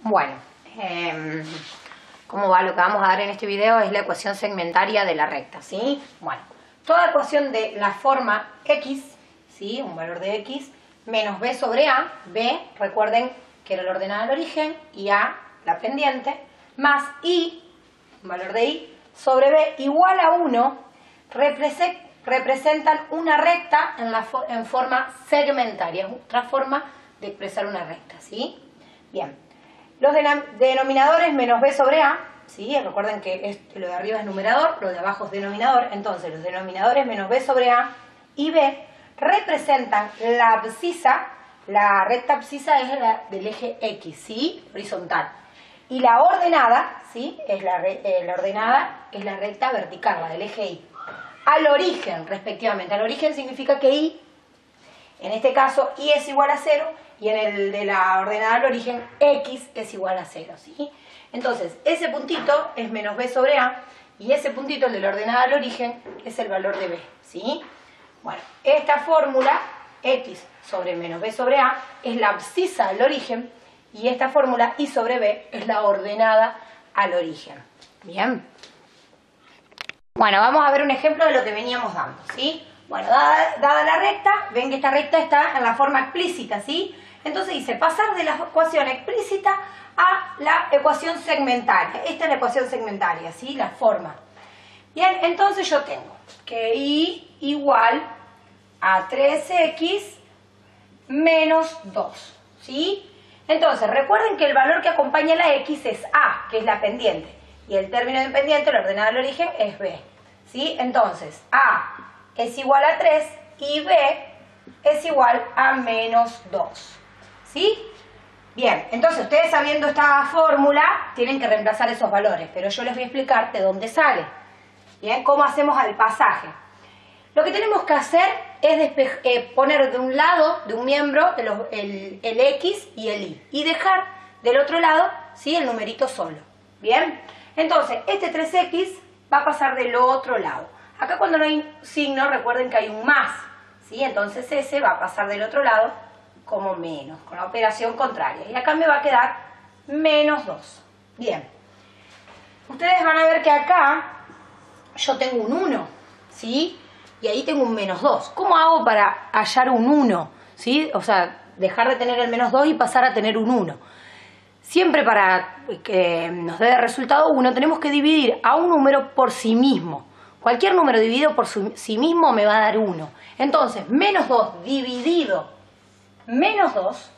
Bueno, ¿cómo va? Lo que vamos a dar en este video es la ecuación segmentaria de la recta, ¿sí? Bueno, toda ecuación de la forma x, ¿sí? Un valor de x, menos b sobre a, b, recuerden que era la ordenada del origen, y a, la pendiente, más i, un valor de i, sobre b igual a 1, representan una recta en forma segmentaria, es otra forma de expresar una recta, ¿sí? Bien, los denominadores menos b sobre a, ¿sí? Recuerden que lo de arriba es numerador, lo de abajo es denominador, entonces los denominadores menos b sobre a y b representan la abscisa, la recta abscisa es la del eje x, ¿sí? Horizontal. Y la ordenada, ¿sí? La ordenada es la recta vertical, la del eje y. Al origen, respectivamente. Al origen significa que y, en este caso, y es igual a 0, y en el de la ordenada al origen, x es igual a 0, ¿sí? Entonces, ese puntito es menos b sobre a, y ese puntito, el de la ordenada al origen, es el valor de b, ¿sí? Bueno, esta fórmula, x sobre menos b sobre a, es la abscisa al origen, y esta fórmula, y sobre b, es la ordenada al origen. Bien. Bueno, vamos a ver un ejemplo de lo que veníamos dando, ¿sí? Bueno, dada la recta, ven que esta recta está en la forma explícita, ¿sí? Entonces dice, pasar de la ecuación explícita a la ecuación segmentaria. Esta es la ecuación segmentaria, ¿sí? La forma. Bien, entonces yo tengo que y igual a 3x menos 2, ¿sí? Entonces, recuerden que el valor que acompaña a la x es a, que es la pendiente. Y el término de pendiente, la ordenada al origen, es b, ¿sí? Entonces, a es igual a 3 y b es igual a menos 2, ¿sí? Bien, entonces ustedes sabiendo esta fórmula tienen que reemplazar esos valores, pero yo les voy a explicar de dónde sale. Bien, cómo hacemos el pasaje. Lo que tenemos que hacer es poner de un lado, de un miembro, el x y el y. Y dejar del otro lado, ¿sí? El numerito solo. Bien, entonces este 3x va a pasar del otro lado. Acá cuando no hay signo, recuerden que hay un más, ¿sí? Entonces ese va a pasar del otro lado como menos, con la operación contraria. Y acá me va a quedar menos 2. Bien. Ustedes van a ver que acá yo tengo un 1, ¿sí? Y ahí tengo un menos 2. ¿Cómo hago para hallar un 1? ¿Sí? O sea, dejar de tener el menos 2 y pasar a tener un 1. Siempre para que nos dé de resultado 1 tenemos que dividir a un número por sí mismo. Cualquier número dividido por sí mismo me va a dar 1. Entonces, menos 2 dividido menos 2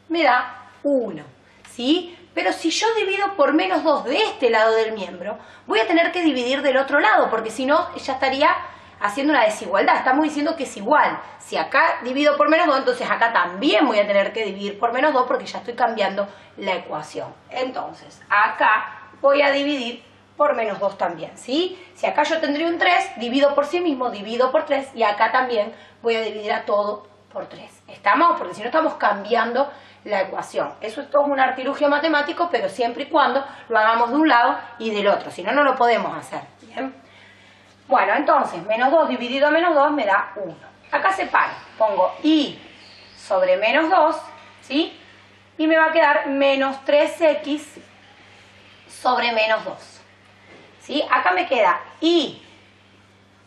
me da 1, ¿sí? Pero si yo divido por menos 2 de este lado del miembro, voy a tener que dividir del otro lado, porque si no, ya estaría haciendo una desigualdad. Estamos diciendo que es igual. Si acá divido por menos 2, entonces acá también voy a tener que dividir por menos 2 porque ya estoy cambiando la ecuación. Entonces, acá voy a dividir por menos 2 también, ¿sí? Si acá yo tendría un 3, divido por sí mismo, divido por 3, y acá también voy a dividir a todo por 3. ¿Estamos? Porque si no estamos cambiando la ecuación. Eso es todo un artilugio matemático, pero siempre y cuando lo hagamos de un lado y del otro. Si no, no lo podemos hacer. ¿Bien? Bueno, entonces, menos 2 dividido a menos 2 me da 1. Acá separo. Pongo y sobre menos 2, ¿sí? Y me va a quedar menos 3x sobre menos 2. ¿Sí? Acá me queda y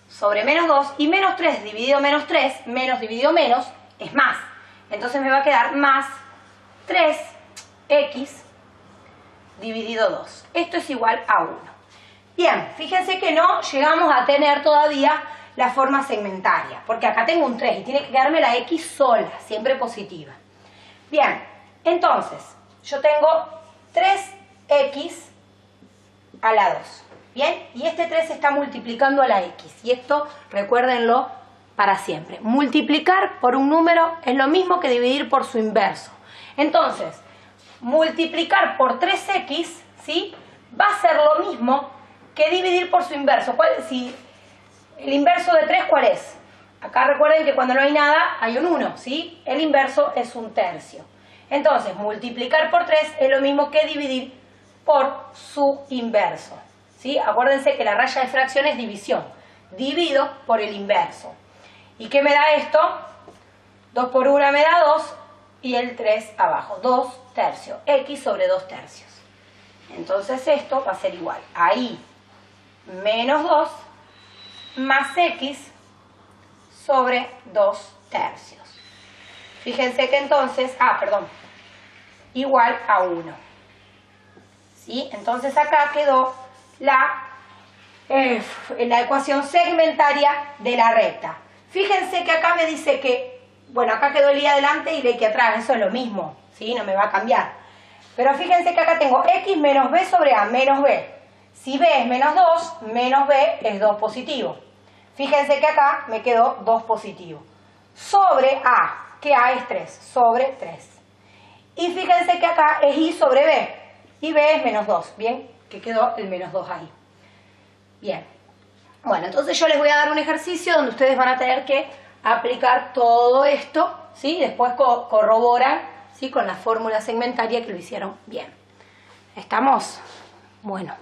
sobre menos 2 y menos 3 dividido menos 3, menos dividido menos, es más. Entonces me va a quedar más 3x dividido 2. Esto es igual a 1. Bien, fíjense que no llegamos a tener todavía la forma segmentaria, porque acá tengo un 3 y tiene que quedarme la x sola, siempre positiva. Bien, entonces, yo tengo 3x a la 2. Bien, y este 3 se está multiplicando a la x, y esto recuérdenlo para siempre. Multiplicar por un número es lo mismo que dividir por su inverso. Entonces, multiplicar por 3x, ¿sí? Va a ser lo mismo que dividir por su inverso. Si el inverso de 3, ¿cuál es? Acá recuerden que cuando no hay nada hay un 1, ¿sí? El inverso es un tercio. Entonces, multiplicar por 3 es lo mismo que dividir por su inverso, ¿sí? Acuérdense que la raya de fracción es división. Divido por el inverso. ¿Y qué me da esto? 2 por 1 me da 2 y el 3 abajo, 2 tercios, x sobre 2 tercios. Entonces esto va a ser igual a y menos 2 más x sobre 2 tercios. Fíjense que entonces, igual a 1. ¿Sí? Entonces acá quedó la ecuación segmentaria de la recta. Fíjense que acá me dice que, bueno, acá quedó el y adelante y el x atrás, eso es lo mismo, ¿sí? No me va a cambiar. Pero fíjense que acá tengo x menos b sobre a menos b. Si b es menos 2, menos b es 2 positivo. Fíjense que acá me quedó 2 positivo. Sobre a, que a es 3, sobre 3. Y fíjense que acá es y sobre b. Y b es menos 2, ¿bien? Que quedó el menos 2 ahí. Bien. Bueno, entonces yo les voy a dar un ejercicio donde ustedes van a tener que aplicar todo esto, ¿sí? Después corroboran, ¿sí? Con la fórmula segmentaria que lo hicieron bien. ¿Estamos? Bueno.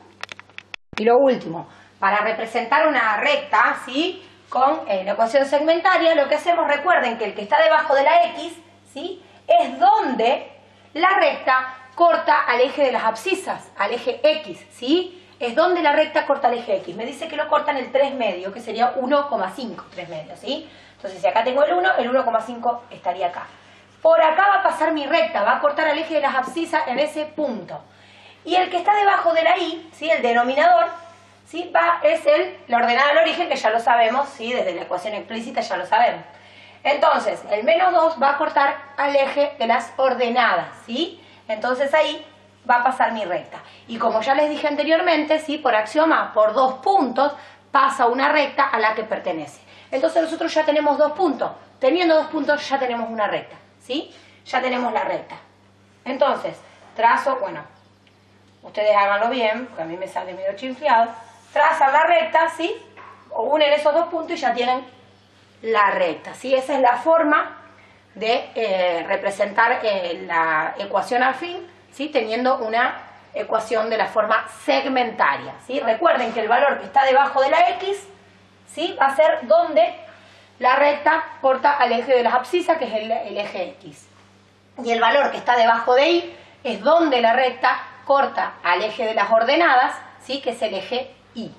Y lo último, para representar una recta, ¿sí? Con la ecuación segmentaria, lo que hacemos, recuerden que el que está debajo de la x, ¿sí? Es donde la recta corta al eje de las abscisas, al eje x, ¿sí? Es donde la recta corta el eje x. Me dice que lo corta en el 3 medio, que sería 1,5, 3 medios, ¿sí? Entonces, si acá tengo el 1, el 1,5 estaría acá. Por acá va a pasar mi recta, va a cortar al eje de las abscisas en ese punto. Y el que está debajo de la y, ¿sí? El denominador, ¿sí? Es la ordenada del origen, que ya lo sabemos, ¿sí? Desde la ecuación explícita ya lo sabemos. Entonces, el menos 2 va a cortar al eje de las ordenadas, ¿sí? Entonces ahí va a pasar mi recta. Y como ya les dije anteriormente, ¿sí? Por axioma, por 2 puntos, pasa una recta a la que pertenece. Entonces nosotros ya tenemos 2 puntos. Teniendo 2 puntos ya tenemos una recta, ¿sí? Ya tenemos la recta. Entonces, trazo, bueno, ustedes háganlo bien, porque a mí me sale medio chinfleado. Trazan la recta, ¿sí? O unen esos 2 puntos y ya tienen la recta, ¿sí? Esa es la forma de representar la ecuación al fin, ¿sí? Teniendo una ecuación de la forma segmentaria, ¿sí? Recuerden que el valor que está debajo de la x, ¿sí? Va a ser donde la recta corta al eje de las abscisas, que es el eje x. Y el valor que está debajo de y es donde la recta corta al eje de las ordenadas, ¿sí? Que es el eje y,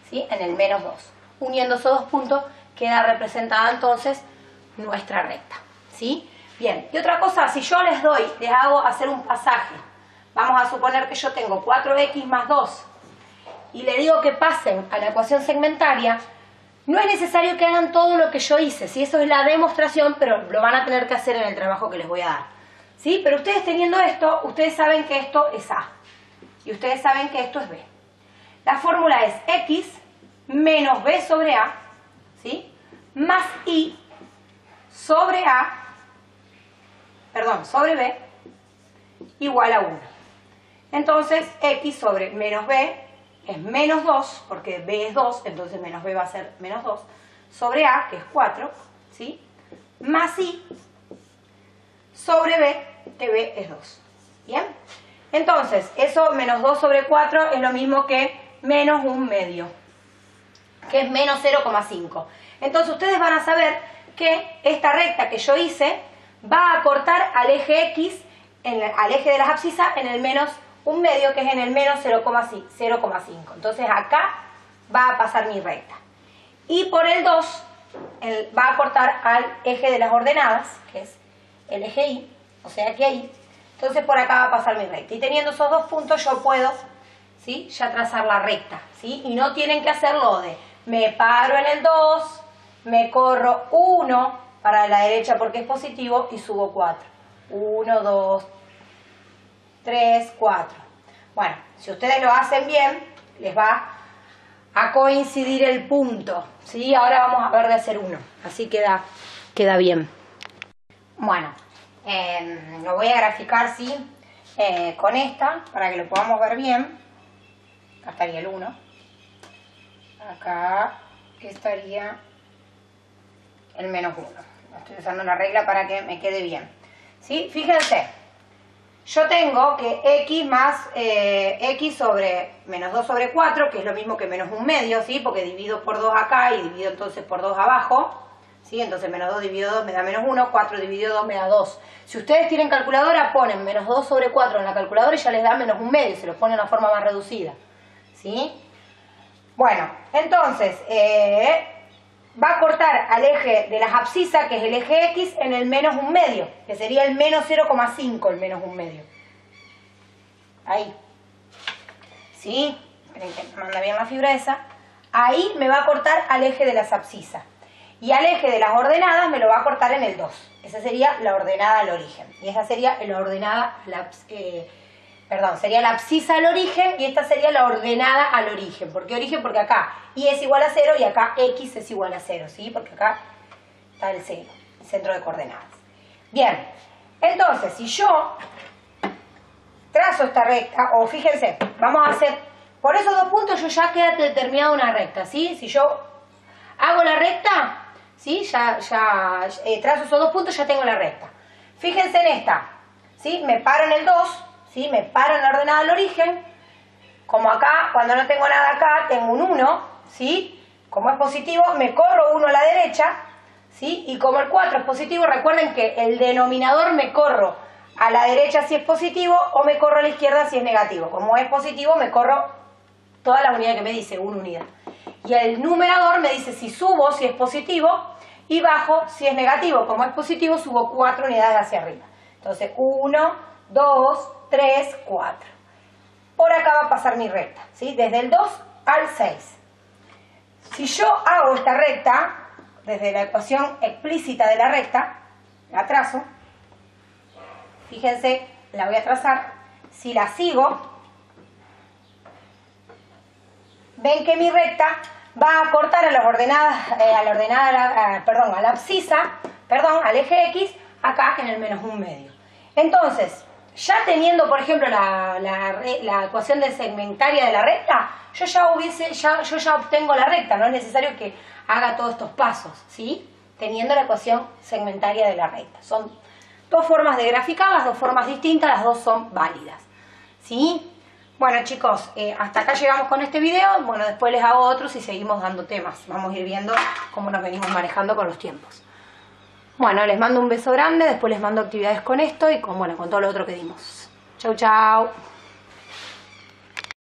¿sí? En el menos 2. Uniendo esos 2 puntos queda representada entonces nuestra recta, ¿sí? Bien, y otra cosa, si yo les hago hacer un pasaje, vamos a suponer que yo tengo 4x más 2 y le digo que pasen a la ecuación segmentaria, no es necesario que hagan todo lo que yo hice, ¿sí? Eso es la demostración, pero lo van a tener que hacer en el trabajo que les voy a dar, ¿sí? Pero ustedes teniendo esto, ustedes saben que esto es A y ustedes saben que esto es B. La fórmula es x menos b sobre A, ¿sí? Más y sobre b igual a 1. Entonces x sobre menos b es menos 2, porque b es 2, entonces menos b va a ser menos 2, sobre a, que es 4, ¿sí? Más i sobre b, que b es 2. ¿Bien? Entonces, eso menos 2 sobre 4 es lo mismo que menos 1 medio, que es menos 0,5. Entonces ustedes van a saber que esta recta que yo hice va a cortar al eje x, al eje de las abscisas, en el menos 1 medio, que es en el menos 0,5. Entonces acá va a pasar mi recta. Y por el 2 va a cortar al eje de las ordenadas, que es el eje y, o sea que ahí. Entonces por acá va a pasar mi recta. Y teniendo esos 2 puntos yo puedo, ¿sí? Ya trazar la recta, ¿sí? Y no tienen que hacerlo de me paro en el 2, me corro 1 para la derecha porque es positivo y subo 4. 1, 2, 3, 4. Bueno, si ustedes lo hacen bien, les va a coincidir el punto, ¿sí? Ahora vamos a ver de hacer 1, así queda bien. Bueno, lo voy a graficar, ¿sí? Con esta, para que lo podamos ver bien. Acá estaría el 1. Acá estaría el menos 1. Estoy usando una regla para que me quede bien, ¿sí? Fíjense, yo tengo que x más x sobre menos 2 sobre 4, que es lo mismo que menos 1 medio, ¿sí? Porque divido por 2 acá y divido entonces por 2 abajo, ¿sí? Entonces menos 2 dividido 2 me da menos 1, 4 dividido 2 me da 2. Si ustedes tienen calculadora, ponen menos 2 sobre 4 en la calculadora y ya les da menos 1/2, se los pone de una forma más reducida, ¿sí? Bueno, entonces, va a cortar al eje de las abscisas, que es el eje X, en el menos 1/2, que sería el menos 0,5, el menos 1/2. Ahí. ¿Sí? Esperen que me manda bien la fibra esa. Ahí me va a cortar al eje de las abscisas. Y al eje de las ordenadas me lo va a cortar en el 2. Esa sería la ordenada al origen. Y esa sería la ordenada, sería la abscisa al origen y esta sería la ordenada al origen. ¿Por qué origen? Porque acá Y es igual a 0 y acá X es igual a 0, ¿sí? Porque acá está el 0, el centro de coordenadas. Bien, entonces, si yo trazo esta recta, o fíjense, vamos a hacer, por esos 2 puntos yo ya queda determinada una recta, ¿sí? Si yo hago la recta, ¿sí? Trazo esos 2 puntos, ya tengo la recta. Fíjense en esta, ¿sí? Me paro en el 2, ¿sí? Me paro en la ordenada al origen. Como acá, cuando no tengo nada acá, tengo un 1, ¿sí? Como es positivo, me corro 1 a la derecha, ¿sí? Y como el 4 es positivo, recuerden que el denominador me corro a la derecha si es positivo o me corro a la izquierda si es negativo. Como es positivo, me corro toda la unidad que me dice, 1 unidad. Y el numerador me dice si subo si es positivo y bajo si es negativo. Como es positivo, subo 4 unidades hacia arriba. Entonces, 1, 2, 3, 4. Por acá va a pasar mi recta, ¿sí? Desde el 2 al 6. Si yo hago esta recta, desde la ecuación explícita de la recta, la trazo, fíjense, la voy a trazar, si la sigo, ven que mi recta va a cortar a las ordenadas, a la abscisa, al eje X, acá en el menos 1/2. Entonces, ya teniendo, por ejemplo, la ecuación de segmentaria de la recta, yo ya obtengo la recta, no es necesario que haga todos estos pasos, ¿sí? Teniendo la ecuación segmentaria de la recta. Son 2 formas de graficar, las 2 formas distintas, las 2 son válidas, ¿sí? Bueno, chicos, hasta acá llegamos con este video. Bueno, después les hago otros y seguimos dando temas. Vamos a ir viendo cómo nos venimos manejando con los tiempos. Bueno, les mando un beso grande, después les mando actividades con esto y con todo lo otro que dimos. Chau, chau.